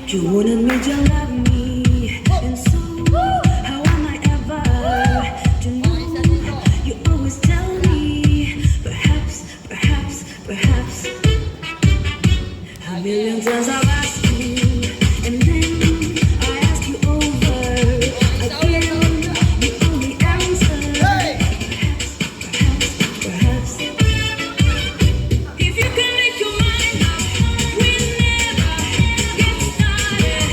You wouldn't admit you love me, and so how am I ever to know? You always tell me, perhaps. A million times I've asked you, and then I ask you over again. You only answer, perhaps. If you can make your mind up, we never get started.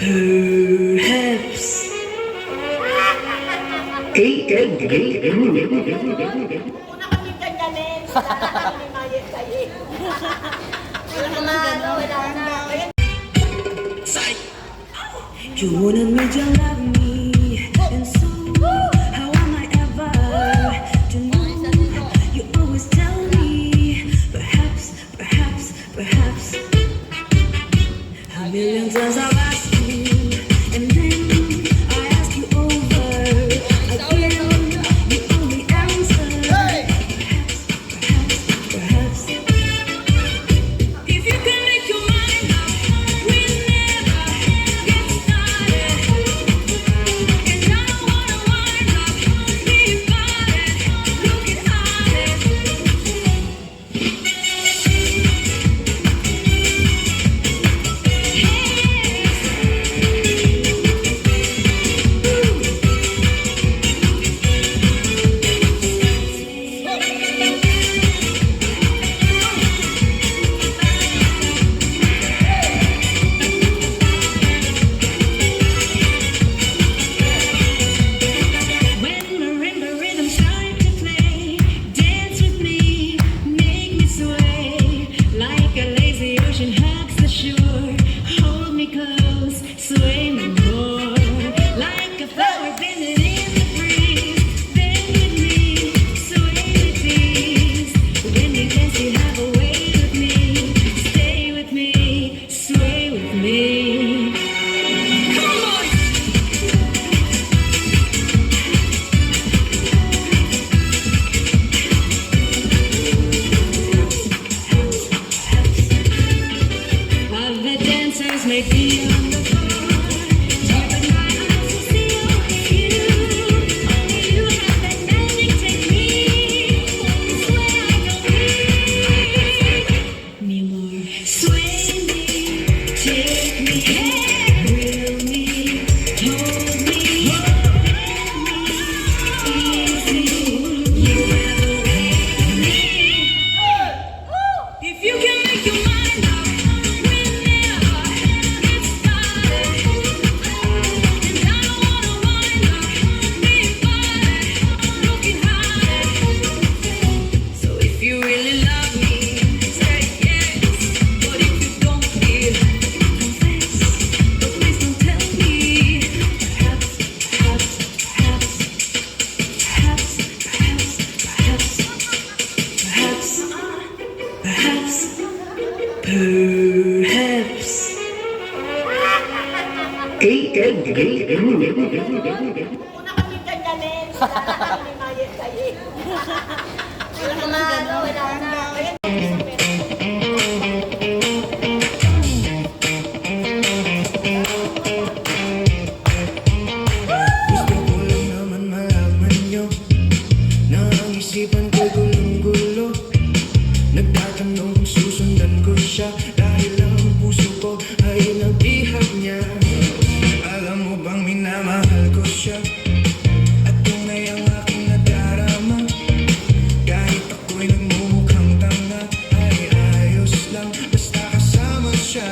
Perhaps. Una kami ganyanin. Wala na kami mayet-sayet. Wala na, wala na. You wanted me to love me, and so how am I ever to know? You always tell me, perhaps, perhaps, perhaps. A million times I've asked you, and then I ask you over again. You only answer, perhaps, perhaps, perhaps. If you can make your mind up, we'll never get started. And I don't wanna wind up being bothered, looking hard. When marimba rhythm start to play, dance with me, make me sway like a lazy ocean hugs the shore. Hold me close, sway me more like a flower bending in the breeze. Bend with me, sway with ease. When we dance, you have a way with me. Stay with me, sway with me. Come on. While the dancers may be on the floor, open my eyes to see only you. Only you have that magic technique. Sway like a me more. Sway me, take me, thrill me, hold me, easy. You have a way with me. If you can make your mind up, we'll never get started. And I don't wanna wind up being bothered, looking hard. So if you really love me, say yes. But if you don't feel, confess. But please don't tell me. Perhaps, perhaps, perhaps, perhaps, perhaps, perhaps, perhaps, perhaps. Una kami ganyanin. Wala na kami mayet-sayet. Wala na, wala na. Gusto ko lang naman malaman nyo na ang isipan ko'y gulong-gulo. Nagtatanong kung susundan ko siya dahil ang puso ko ay nabihag niya. Alam mo bang minamahal ko siya at tunay ang aking nadarama. Kahit ako'y nagmumukhang tanga ay ayos lang basta kasama siya.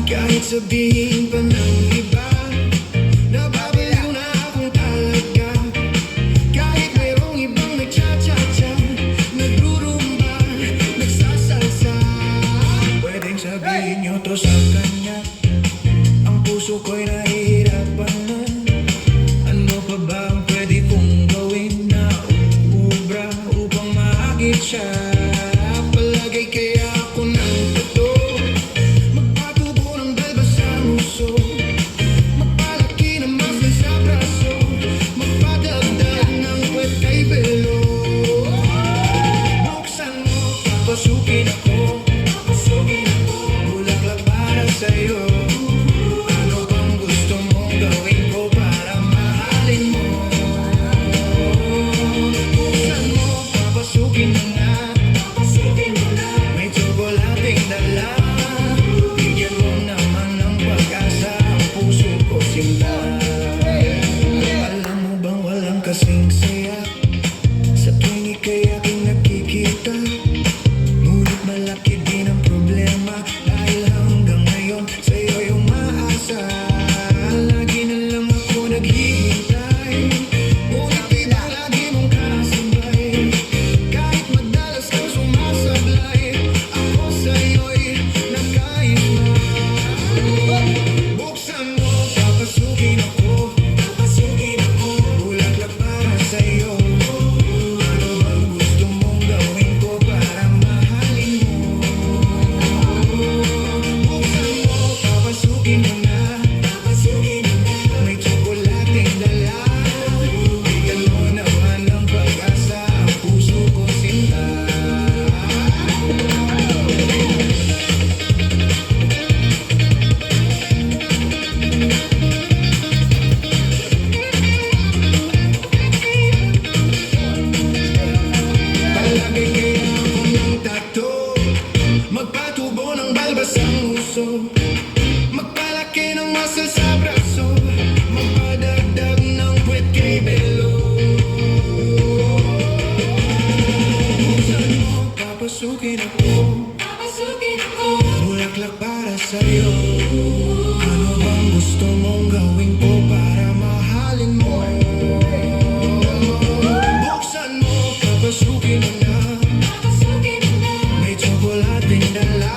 Kahit sabihin pa ng iba nababaliw na akong talaga. Kahit mayroong ibang nagcha-cha-cha, nagrurumba, nagsasalsa. Pwedeng sabihin nyo to sa kanya, ang puso ko'y nahihirapan na. Ano pa ba ang pwede kong gawin na uubra upang maagit siya? Palagay kaya ako ng totoo, magpatubo ng balba sa muso, magpalaki ng muscle sa braso, magpadagdag ng puwet kay belo. Buksan mo, papasukin ako, bulaklak para sa'yo. Ano bang gusto mong gawin ko para mahalin mo? Buksan mo, papasukin mo na, may tsokolating dala. Bigyan mo naman ng pag-asa ang puso ko simula. Alam mo bang walang kasing saya sa tuwing ika'y aking nakikita? Ngunit malaki Magpatubo ng balbas ang uso, magpalaki ng muscle sa braso, magpadagdag ng puwet kay Belo. Buksan mo, papasukin ako, bulaklak para sa'yo. Ano bang gusto mong gawin ko para mahalin mo? Buksan mo, papasukin mo na, may tsokolating dala.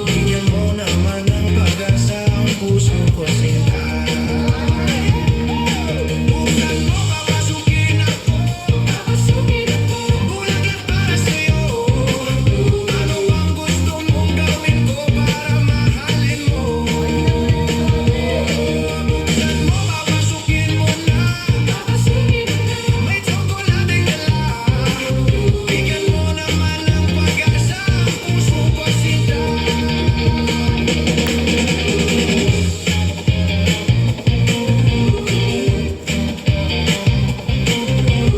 Bigyan mo naman ng pag-asa ang puso ko sinta. Buksan mo, papasukin ako, bulaklak para sa'yo. Ano bang gusto mong gawin ko para mahalin mo? Buksan mo, papasukin mo na, may tsokolating dala. Bigyan mo naman ng pag-asa ang puso ko sinta.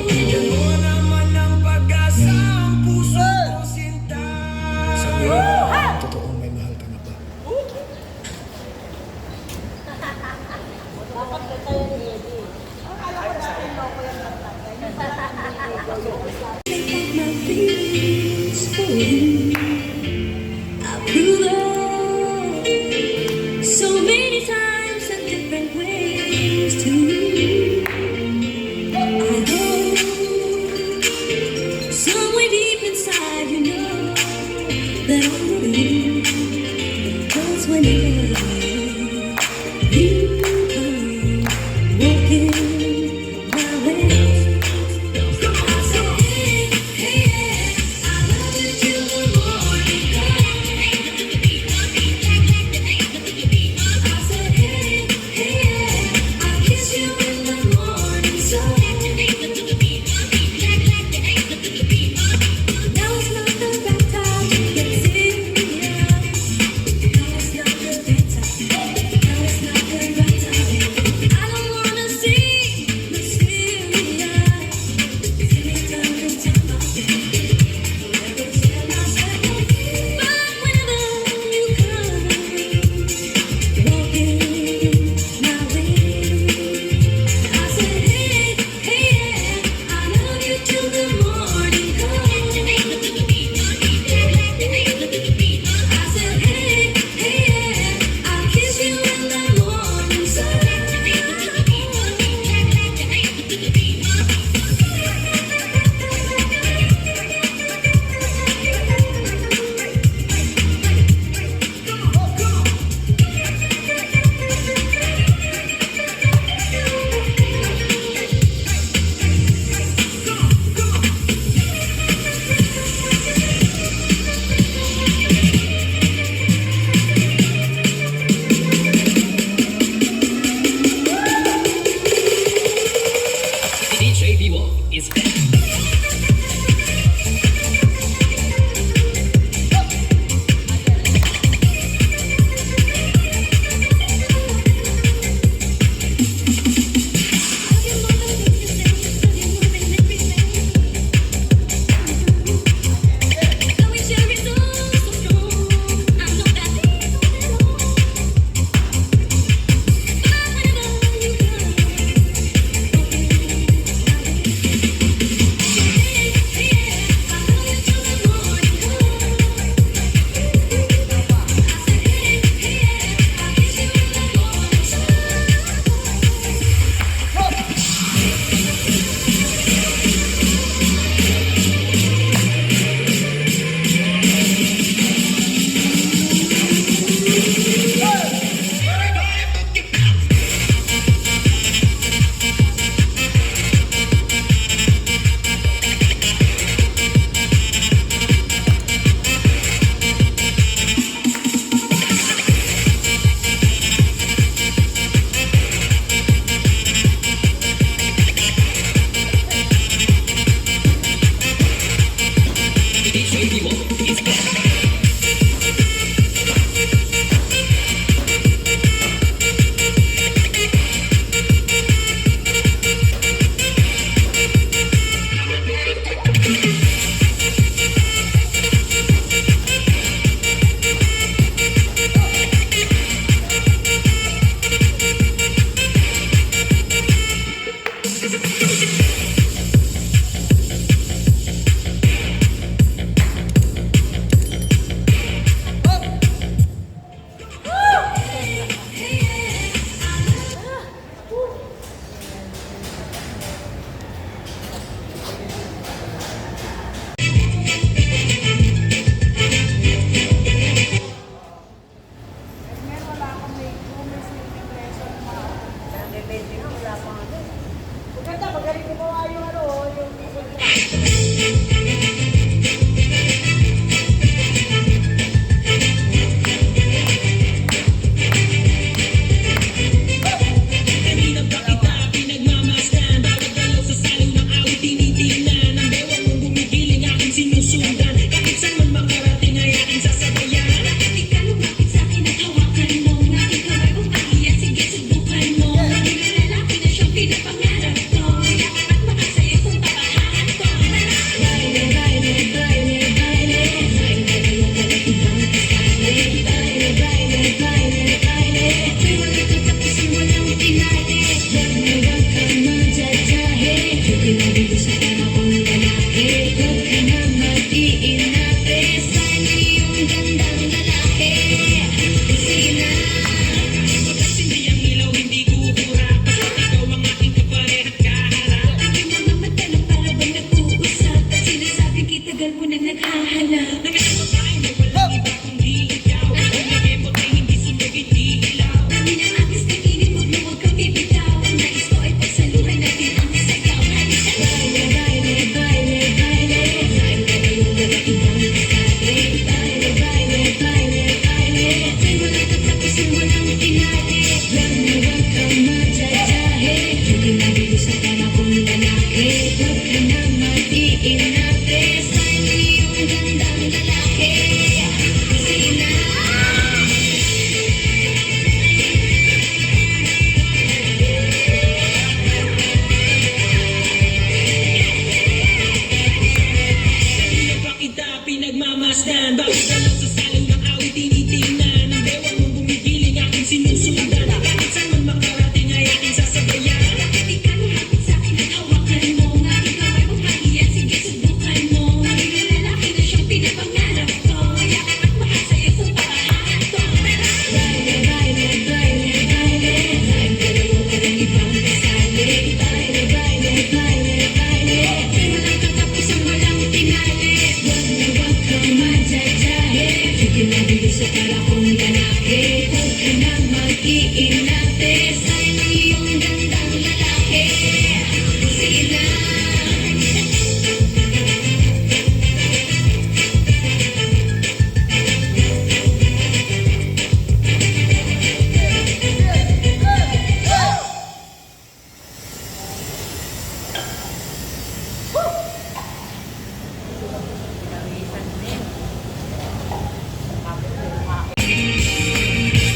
Bigyan mo naman ng pag-asa ang puso ko sinta. Sabi mo, totoong may mahal ka na ba? Dapat ka tayo ni Eddie. Akala ko natin loko yan lang tatay. Yung pala Make up my feelings for you. I prove it so many times in different ways to you. I hope somewhere deep inside you know that I'm with you. Because whenever you come walking my way, I say, hey, hey, yeah, I love you till the morning comes. I say, hey, hey, yeah, I kiss you in the morning sun. Now it's not the right time to get serious. Now it's not the right time.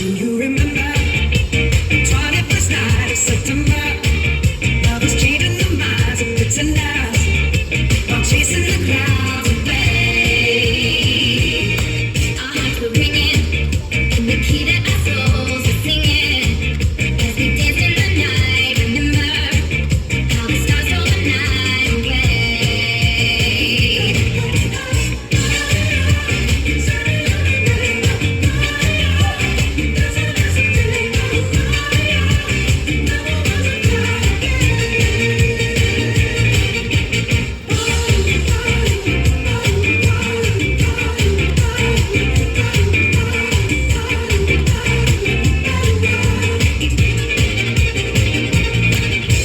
You remember 21st night of September. Love was changing the minds of pretenders while chasing the clouds away. Our hearts were ringing, and the key to our souls were singing as we danced in the night. Remember how the stars stole the night away.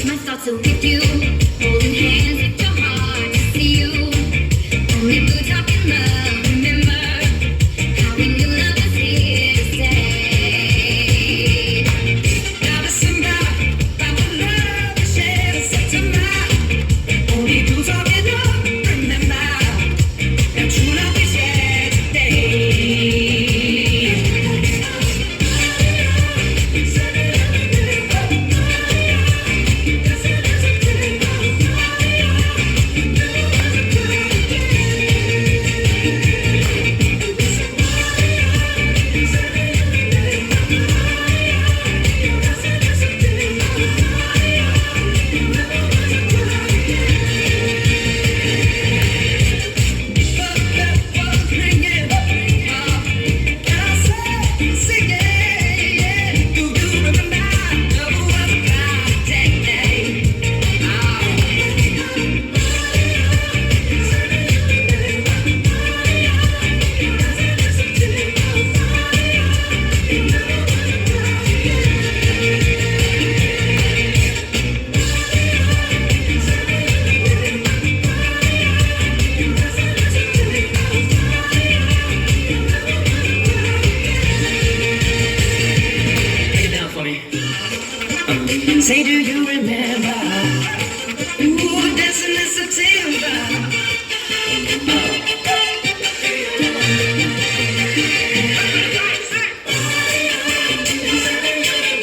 My thoughts are with you, holding hands with your heart to see you. Only blue talking love, remember how we knew love was here to stay. Now December, about the love we shared in September. Only blue talking love, remember that true love we shared today. Break it down for me. Say, do you remember? Ooh, dancing in September.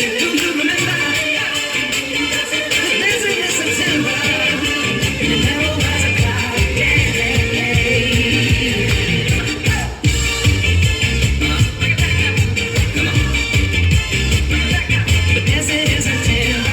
Do you remember? Dancing in September. And there was a cloud. Dancing in September.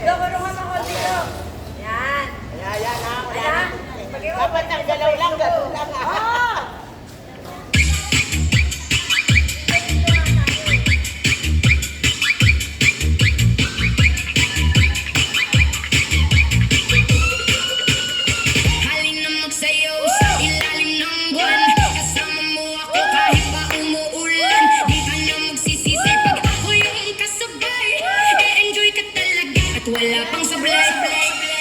Kulungan ako dito. Yan. Yan ha. Yan. Dapat ang galaw lang, galaw lang ha. Halina magsayaw sa ilalim ng buwan. Kasama mo ako kahit pa umuulan. Di ka na magsisisi pag ako yung kasabay. E-enjoy ka talaga at wala pang sablay.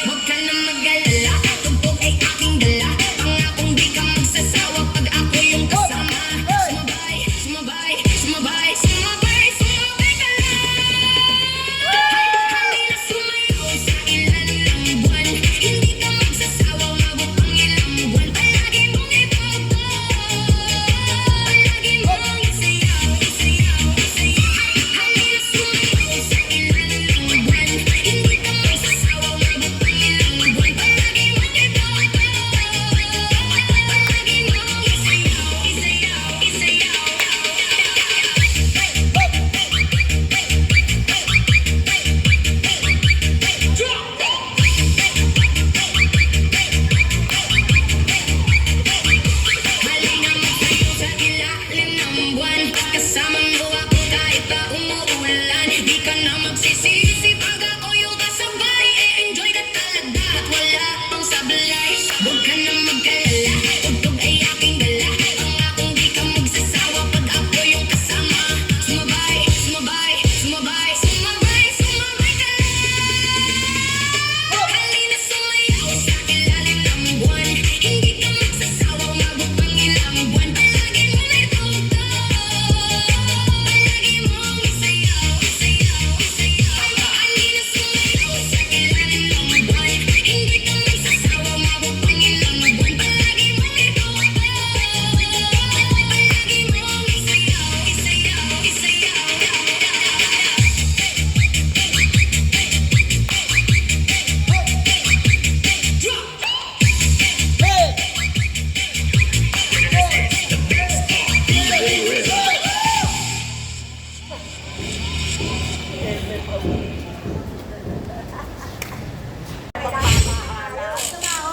Huwag ka na mag-alala, tugtog ay aking dala. Pangakong di ka magsasawa pag ako yung kasama. Sumabay, sumabay, sumabay, sumabay, sumabay ka lang. Halina sumayaw sa ilalim ng buwan. Hindi ka magsasawa, umabot ang ilang buwan. Palagi mong iboto, palagi mong isayaw, isayaw, isayaw. Halina sumayaw sa ilalim ng buwan. Hindi ka magsasawa, umabot ang ilang buwan. Palagi mong iboto, palagi mong isayaw, isayaw, isayaw. Halina magsayaw sa ilalim ng buwan. Kasama mo ako kahit pa umuulan. Di ka na magsisisi pag ako yung kasabay. E-enjoy ka talaga at wala pang sablay. Huwag ka na mag-alala, tugtog ay aking dala. Pangakong di ka magsasawa pag ako yung kasama. Sumabay, sumabay, sumabay, sumabay, sumabay ka lang. Halina sumayaw sa ilalim ng buwan. Hindi ka magsasawa, umabot ang ilang buwan. Palagi mong ituto, palagi mong isayaw, isayaw, isayaw. Halina sumayaw sa ilalim ng buwan. Hindi ka magsasawa, umabot ang ilang buwan. Palagi mong ituto, palagi mong isayaw, isayaw, isayaw.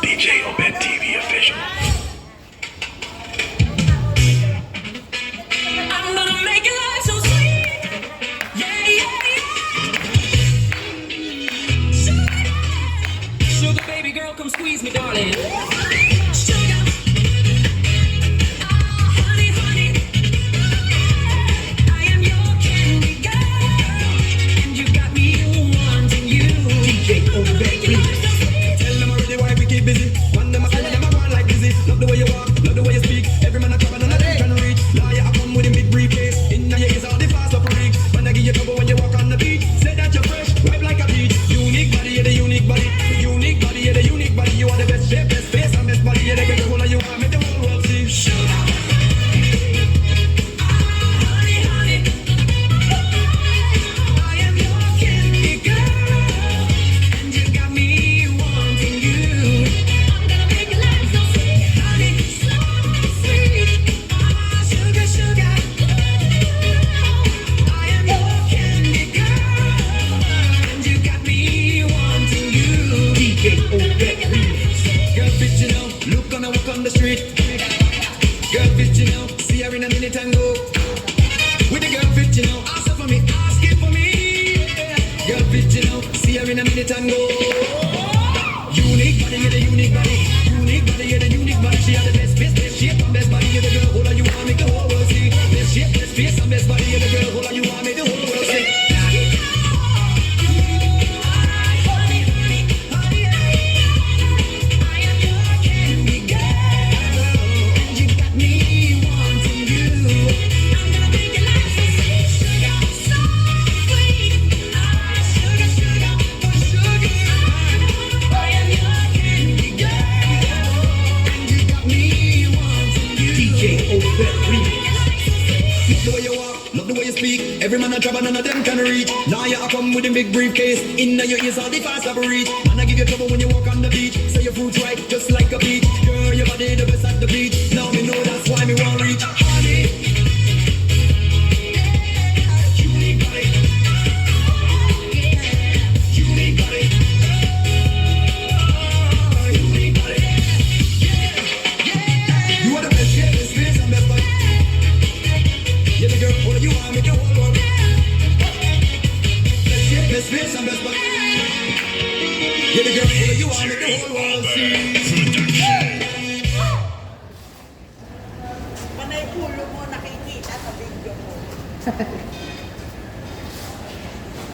DJ Obed TV official. I'm gonna make your life so sweet. Yeah, yeah, yeah. Sugar baby girl, come squeeze me, darling. Sugar. Oh, honey, honey. I am your candy girl. And you got me wanting you. DJ Obed Make your life so sweet. Tell them already why we keep busy. One them a call, them a go on like busy. Love the way you walk, love the way you speak. Every man a club and none of them can reach. Liar, I come with a big briefcase. In your ears all the fast up freak. When I give you trouble when you walk on the beat. Say that you're fresh, ripe like a peach. Unique body, yeah, the unique body. Unique body, yeah, the unique body. You are the best shape, best face, and best body. Yeah, they get the whole of you. I make the whole world see. Sugar. Honey, honey. I am your candy girl. And you got me wanting you. I'm gonna make your life so sweet, honey, so sweet. Ah, sugar, sugar. I am your candy girl. And you got me wanting you. DJ Obed. Girl fit, you know, look on her walk on the street. Girl fit, you know, see her in a minute and go. With the girl fit, you know, ask her for me, ask it for me. Girl fit, you know, see her in a minute and go. Unique body, yeah, the unique body. Unique body, yeah, the unique body. She had the best face, best shape, and best body. Yeah, the girl, all of you want make the whole world see. Best shape, best face, and best body. Yeah, the girl, all of you want make the whole world see. I am your candy girl, and you got me wanting you. I'm gonna make your life so sweet, sugar, so sweet. Ah, sugar, sugar, oh sugar. I am your candy girl, and you got me wanting you. DJ Obed. Love the way you walk, love the way you speak. Every man a trouble, none of them can reach. Now you come with a big briefcase. In your ears all the fast up reach. Man I give you trouble when you walk on the beach. Say your fruits right, just like a beach. Girl, your body the best at the beach. Now me know that's why me want reach. Honey, unique body, unique body. Yeah, the girl who you want, make the whole world see. Panay ulo mo nakikita sa video mo.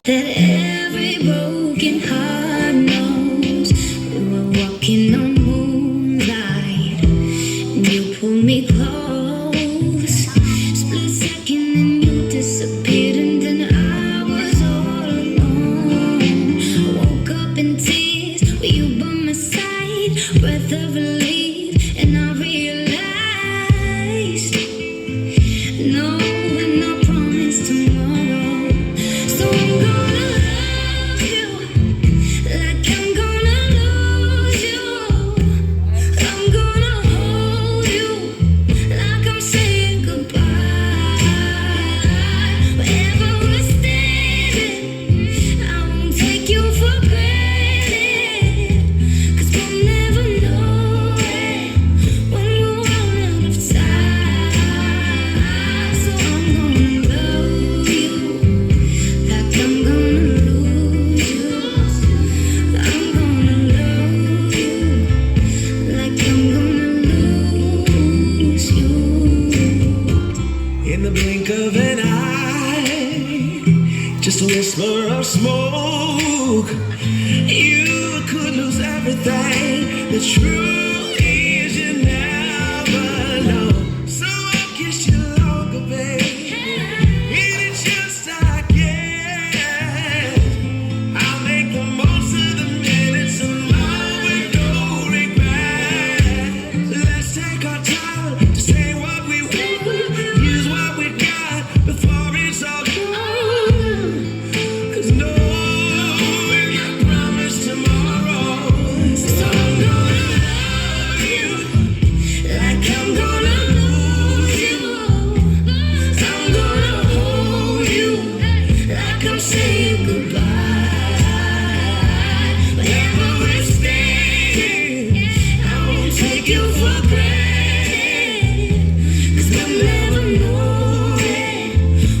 That every broken heart knows we were walking on moonlight. You pulled me close, split second and you disappeared, and then I was all alone. I woke up in tears with you by my side, breath of relief, and I realized no, we're not promised tomorrow. So I'm gonna love you like I'm gonna lose you. I'm gonna hold you like I'm saying goodbye. Wherever we're standing, I won't take you for granted, 'cause we'll never know it when we're run out of time. So I'm gonna love you like I'm gonna lose you. I'm gonna love you like I'm gonna lose you. In the blink of an eye, just a whisper of smoke, you could lose everything. The truth is you never know. So I'll kiss you longer, babe. And it's just I guess I'll make the most of the minutes of love with no regret. Let's take our time to say what we want, use what we got before it's all gone. 'Cause no, we're not promised tomorrow. So I'm gonna love you like I'm gonna lose you. I'm gonna hold you like I'm saying goodbye. Wherever we're standing, I won't take you for granted, 'cause we'll never know it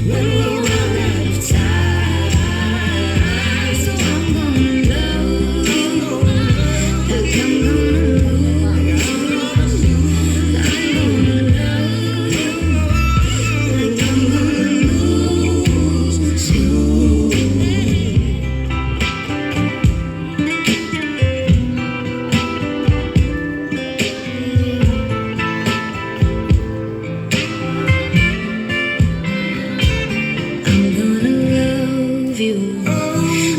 when we'll run out of time. So I'm gonna love you like I'm gonna lose you. I'm gonna love you like I'm gonna lose you. I'm gonna love you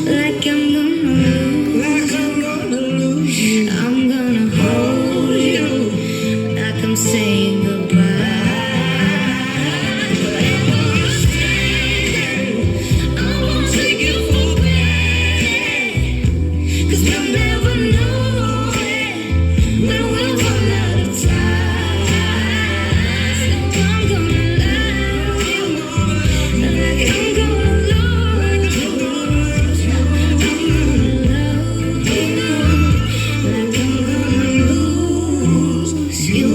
like I'm gonna lose you. I'm gonna hold you like I'm saying goodbye. Wherever we're standing, I won't take you for granted, 'cause we'll never know it when we'll run out of time. So I'm gonna love you like I'm gonna lose you. I'm gonna love you like I'm gonna lose you.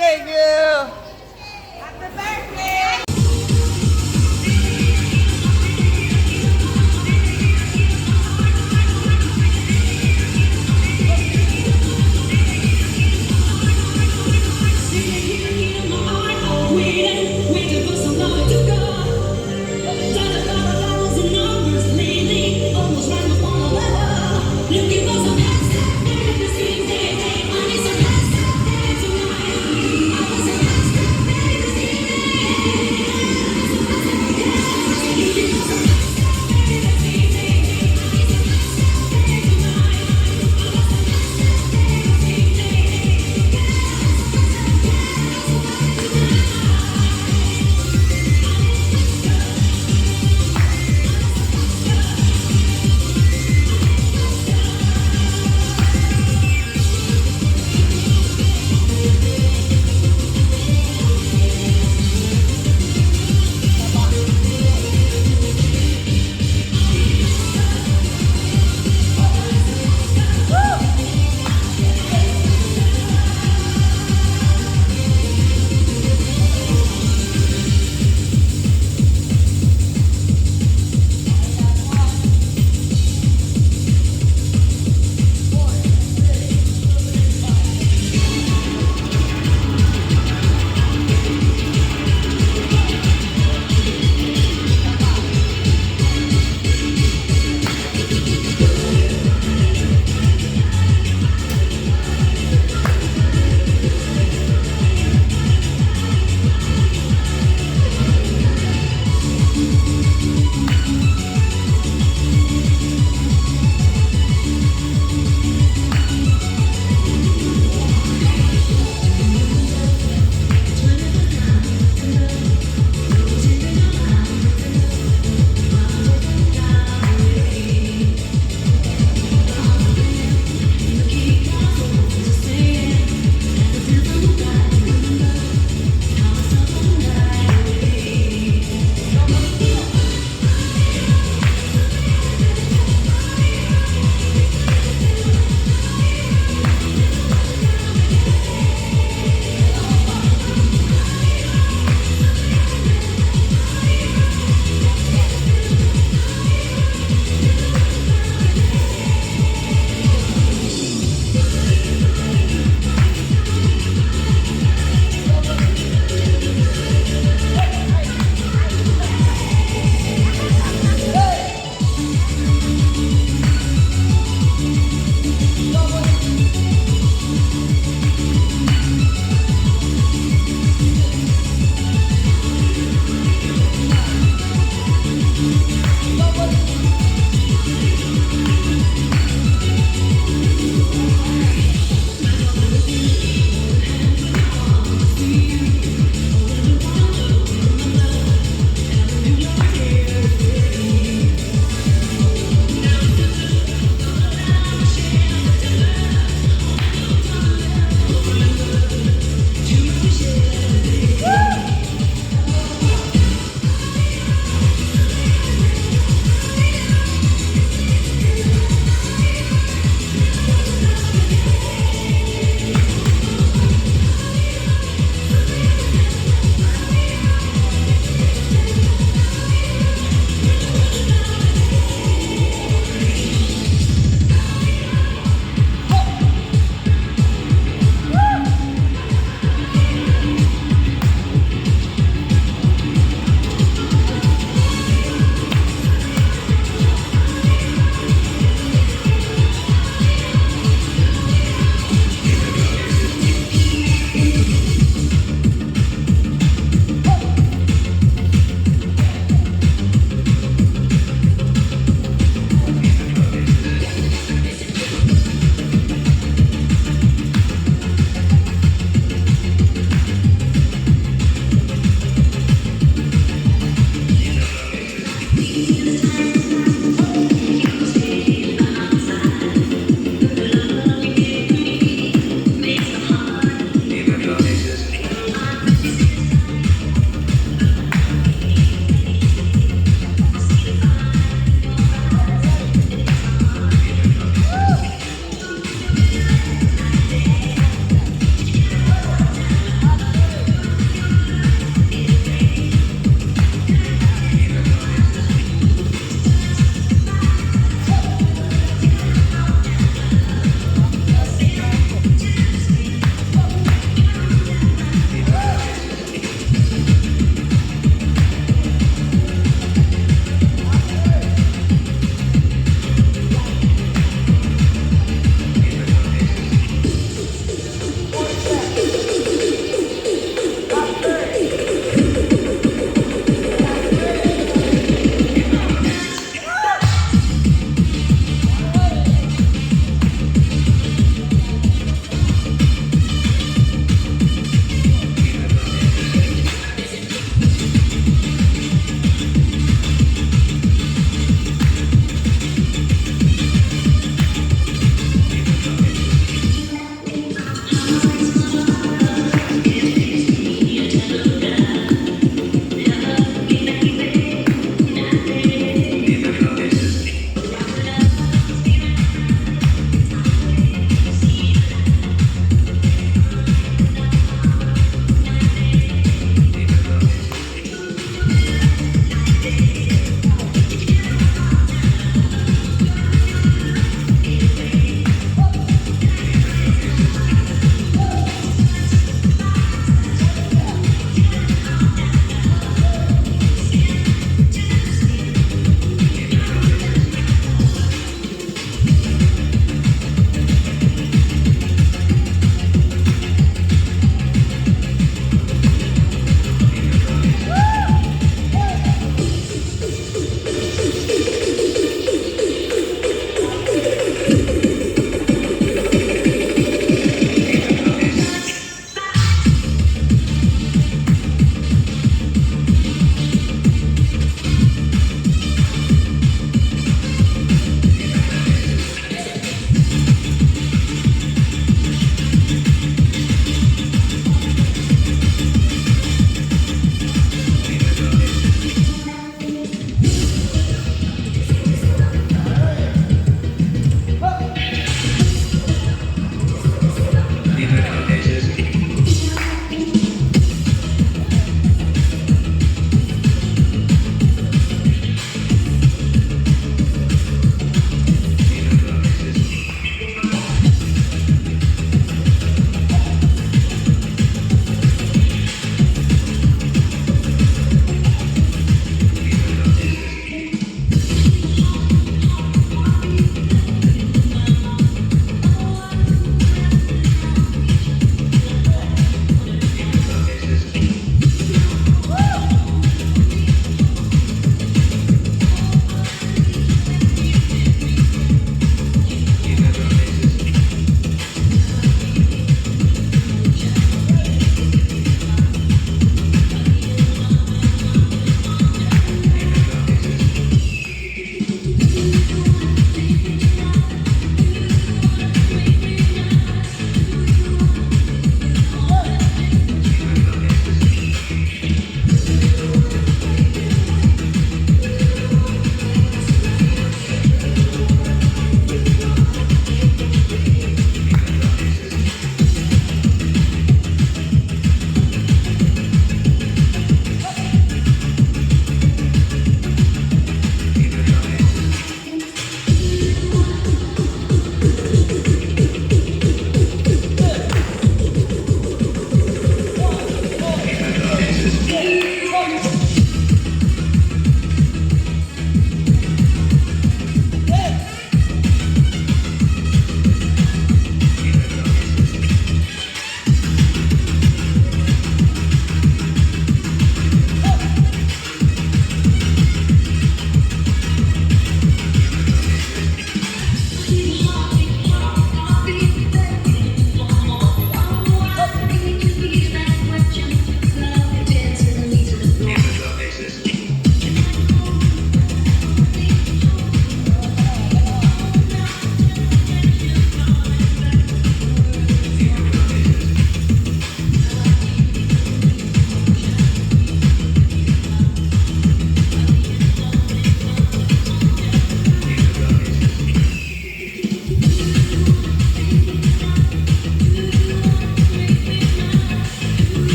Thank you. Happy birthday! Waiting for somebody to